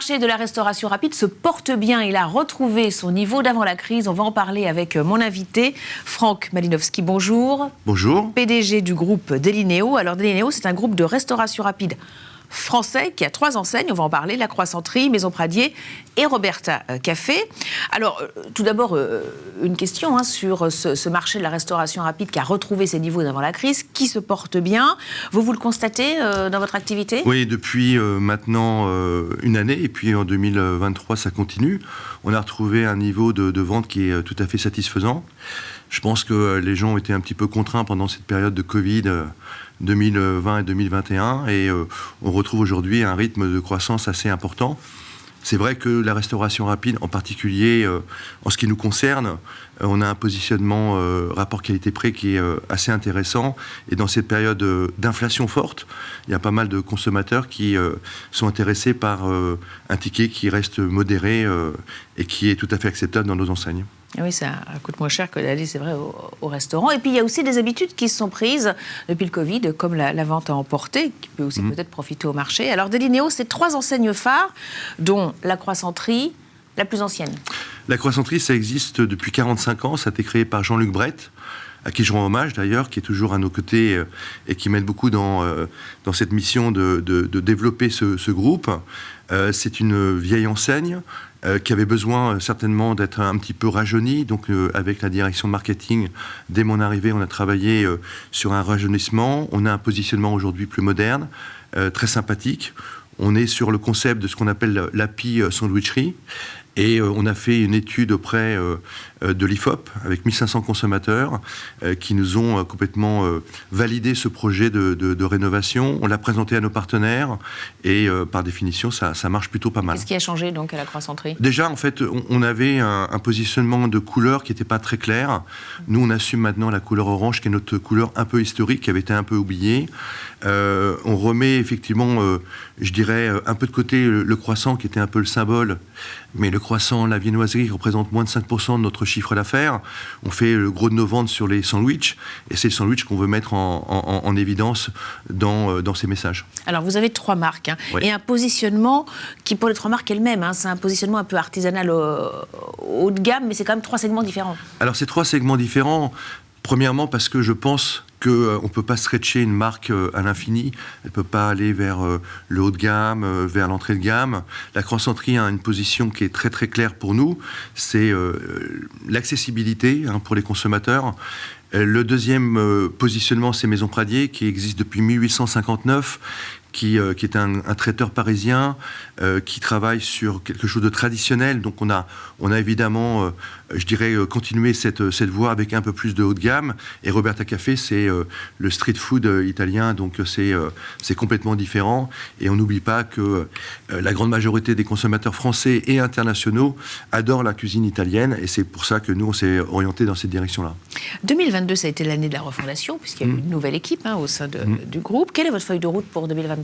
marché de la restauration rapide se porte bien. Il a retrouvé son niveau d'avant la crise. On va en parler avec mon invité, Franck Malinowski. Bonjour. Bonjour. PDG du groupe Delineo. Alors Delineo, c'est un groupe de restauration rapide français qui a 3 enseignes, on va en parler, La Croissanterie, Maison Pradier et Roberta Café. Alors, tout d'abord, une question sur ce marché de la restauration rapide qui a retrouvé ses niveaux d'avant la crise, qui se porte bien. Vous le constatez dans votre activité ? Oui, depuis maintenant une année, et puis en 2023, ça continue. On a retrouvé un niveau de vente qui est tout à fait satisfaisant. Je pense que les gens ont été un petit peu contraints pendant cette période de Covid 2020 et 2021, et on retrouve aujourd'hui un rythme de croissance assez important. C'est vrai que la restauration rapide, en particulier en ce qui nous concerne, on a un positionnement rapport qualité-prix qui est assez intéressant. Et dans cette période d'inflation forte, il y a pas mal de consommateurs qui sont intéressés par un ticket qui reste modéré et qui est tout à fait acceptable dans nos enseignes. Oui, ça coûte moins cher que d'aller, c'est vrai, au restaurant. Et puis, il y a aussi des habitudes qui se sont prises depuis le Covid, comme la vente à emporter, qui peut aussi peut-être profiter au marché. Alors, Delineo, c'est 3 enseignes phares, dont La Croissanterie, la plus ancienne. La Croissanterie, ça existe depuis 45 ans. Ça a été créé par Jean-Luc Brett, à qui je rends hommage d'ailleurs, qui est toujours à nos côtés et qui m'aide beaucoup dans cette mission de développer ce groupe. C'est une vieille enseigne qui avait besoin certainement d'être un petit peu rajeunie. Donc avec la direction marketing, dès mon arrivée, on a travaillé sur un rajeunissement. On a un positionnement aujourd'hui plus moderne, très sympathique. On est sur le concept de ce qu'on appelle l'Happy Sandwichery. Et on a fait une étude auprès de l'IFOP avec 1500 consommateurs qui nous ont complètement validé ce projet de rénovation. On l'a présenté à nos partenaires et par définition, ça marche plutôt pas mal. Qu'est-ce qui a changé donc à La Croissanterie ? Déjà, en fait, on avait un positionnement de couleur qui n'était pas très clair. Nous, on assume maintenant la couleur orange qui est notre couleur un peu historique, qui avait été un peu oubliée. On remet effectivement, je dirais, un peu de côté le croissant qui était un peu le symbole. Mais le croissant, la viennoiserie représente moins de 5% de notre chiffre d'affaires. On fait le gros de nos ventes sur les sandwichs. Et c'est le sandwich qu'on veut mettre en évidence dans ces messages. Alors, vous avez 3 marques. Oui. Et un positionnement qui, pour les 3 marques elles-mêmes, c'est un positionnement un peu artisanal haut de gamme, mais c'est quand même 3 segments différents. Alors, c'est 3 segments différents. Premièrement, parce que je pense qu'on ne peut pas stretcher une marque à l'infini. Elle ne peut pas aller vers le haut de gamme, vers l'entrée de gamme. La Croissanterie a une position qui est très très claire pour nous. C'est l'accessibilité pour les consommateurs. Le deuxième positionnement, c'est Maison Pradier, qui existe depuis 1859, qui est un traiteur parisien qui travaille sur quelque chose de traditionnel. Donc on a évidemment, je dirais, continué cette voie avec un peu plus de haut de gamme. Et Roberta Café, c'est le street food italien, donc c'est complètement différent. Et on n'oublie pas que la grande majorité des consommateurs français et internationaux adorent la cuisine italienne. Et c'est pour ça que nous, on s'est orienté dans cette direction-là. 2022, ça a été l'année de la refondation, puisqu'il y a eu une nouvelle équipe au sein du groupe. Quelle est votre feuille de route pour 2023 ?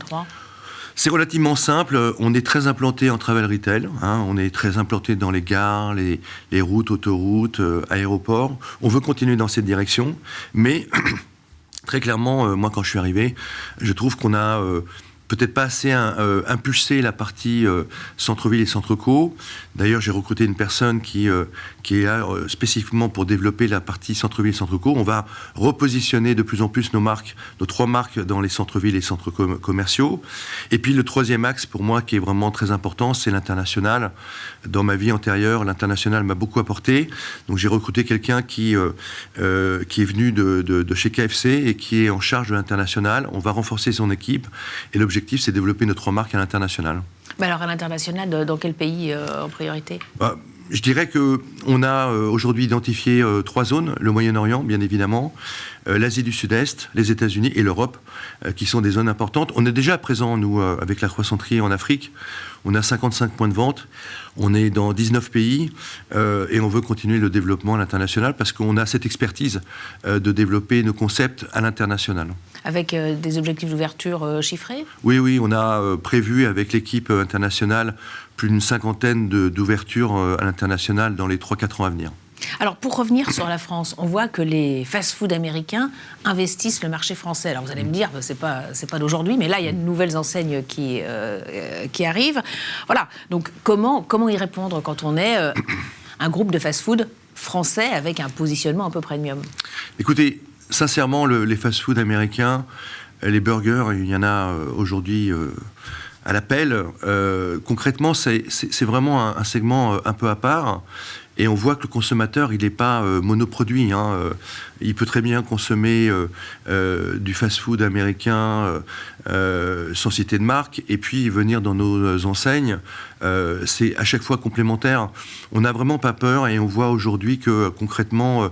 C'est relativement simple. On est très implanté en travel retail. On est très implanté dans les gares, les routes, autoroutes, aéroports. On veut continuer dans cette direction. Mais très clairement, moi, quand je suis arrivé, je trouve qu'on a peut-être pas assez impulsé la partie centre-ville et centre-co. D'ailleurs, j'ai recruté une personne qui est là spécifiquement pour développer la partie centre-ville et centre-co. On va repositionner de plus en plus nos 3 marques dans les centres-villes et centres commerciaux. Et puis le 3e axe pour moi qui est vraiment très important, c'est l'international. Dans ma vie antérieure, l'international m'a beaucoup apporté. Donc j'ai recruté quelqu'un qui est venu de chez KFC et qui est en charge de l'international. On va renforcer son équipe et l'objectif, c'est de développer nos 3 marques à l'international. Alors, à l'international, dans quel pays en priorité ? Je dirais qu'on a aujourd'hui identifié 3 zones. Le Moyen-Orient, bien évidemment, l'Asie du Sud-Est, les États-Unis et l'Europe, qui sont des zones importantes. On est déjà présents, nous, avec la Croissanterie en Afrique. On a 55 points de vente. On est dans 19 pays et on veut continuer le développement à l'international parce qu'on a cette expertise de développer nos concepts à l'international. Avec des objectifs d'ouverture chiffrés ? Oui, on a prévu avec l'équipe internationale plus d'une 50aine d'ouvertures à l'international dans les 3-4 ans à venir. Alors, pour revenir sur la France, on voit que les fast-food américains investissent le marché français. Alors, vous allez me dire, c'est pas d'aujourd'hui, mais là, il y a de nouvelles enseignes qui arrivent. Voilà. Donc, comment y répondre quand on est un groupe de fast-food français avec un positionnement un peu premium? Écoutez, sincèrement, les fast-food américains, les burgers, il y en a aujourd'hui à l'appel. Concrètement, c'est vraiment un segment un peu à part. Et on voit que le consommateur, il n'est pas monoproduit. Il peut très bien consommer du fast-food américain sans citer de marque, et puis venir dans nos enseignes. C'est à chaque fois complémentaire. On n'a vraiment pas peur, et on voit aujourd'hui que concrètement,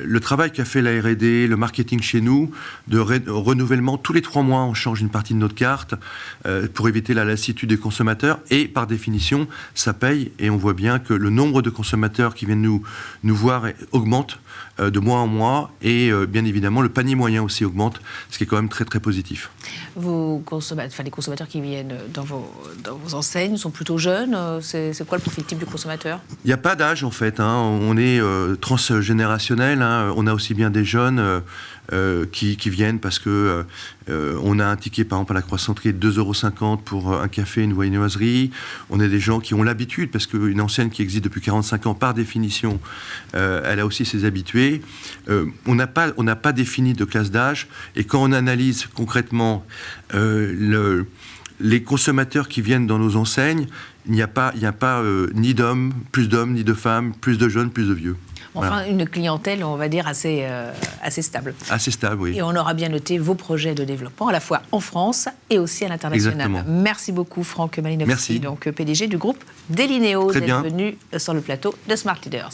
le travail qu'a fait la R&D, le marketing chez nous, de renouvellement, tous les 3 mois, on change une partie de notre carte pour éviter la lassitude des consommateurs. Et par définition, ça paye. Et on voit bien que le nombre de consommateurs qui viennent nous voir augmente de mois en mois. Et bien évidemment, le panier moyen aussi augmente, ce qui est quand même très, très positif. Les consommateurs qui viennent dans vos enseignes sont plutôt jeunes. C'est quoi le profil type du consommateur? Il n'y a pas d'âge, en fait. On est transgénérationnel. On a aussi bien des jeunes qui viennent parce que on a un ticket, par exemple, à la Croissanterie de 2,50 € pour un café, une viennoiserie. On a des gens qui ont l'habitude, parce qu'une enseigne qui existe depuis 45 ans, par définition, elle a aussi ses habitués. On n'a pas défini de classe d'âge. Et quand on analyse concrètement les consommateurs qui viennent dans nos enseignes, il n'y a pas ni d'hommes, ni de femmes, plus de jeunes, plus de vieux. Enfin, voilà. Une clientèle, on va dire, assez stable. Assez stable, oui. Et on aura bien noté vos projets de développement, à la fois en France et aussi à l'international. Exactement. Merci beaucoup, Franck Malinowski, donc PDG du groupe Delineo. Très bien. Vous êtes venu sur le plateau de Smart Leaders.